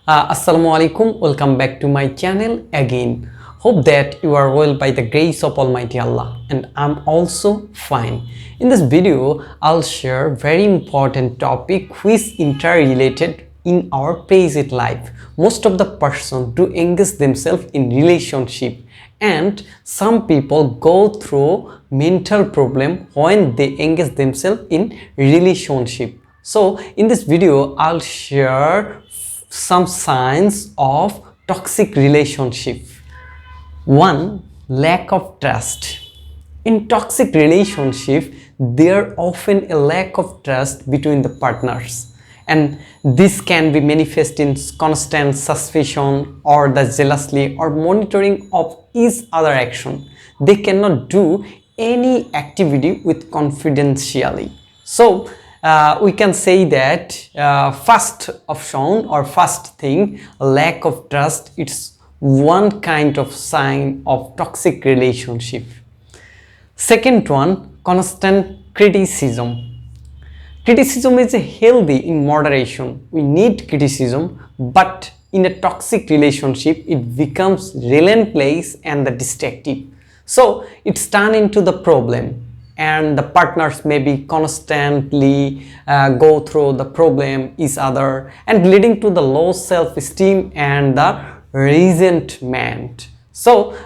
Assalamu alaikum, welcome back to my channel again. Hope that you are well by the grace of Almighty Allah, and I'm also fine. In this video, I'll share very important topic which is interrelated in our present life. Most of the person do engage themselves in relationship, and some people go through mental problem when they engage themselves in relationship. So in this video, I'll share some signs of toxic relationship. 1. Lack of trust. In toxic relationship, there often a lack of trust between the partners, and this can be manifest in constant suspicion or the jealousy or monitoring of each other action. They cannot do any activity with confidentially. So we can say that first option or first thing, lack of trust, it's one kind of sign of toxic relationship. Second one, constant criticism. Criticism is healthy in moderation. We need criticism, but in a toxic relationship it becomes relentless and destructive. So it's turned into the problem, and the partners may be constantly go through the problem each other, and leading to the low self-esteem and the resentment. So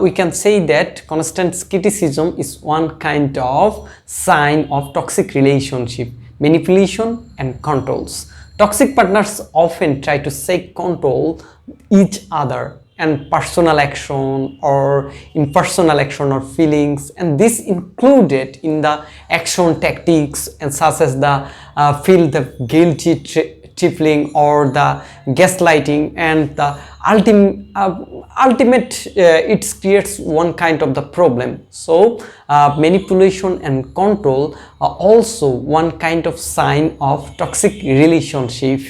we can say that constant criticism is one kind of sign of toxic relationship. Manipulation and controls. Toxic partners often try to take control each other and personal action or impersonal action or feelings, and this included in the action tactics and such as the feel the guilty trifling or the gaslighting, and the ultimate it creates one kind of the problem. So manipulation and control are also one kind of sign of toxic relationship.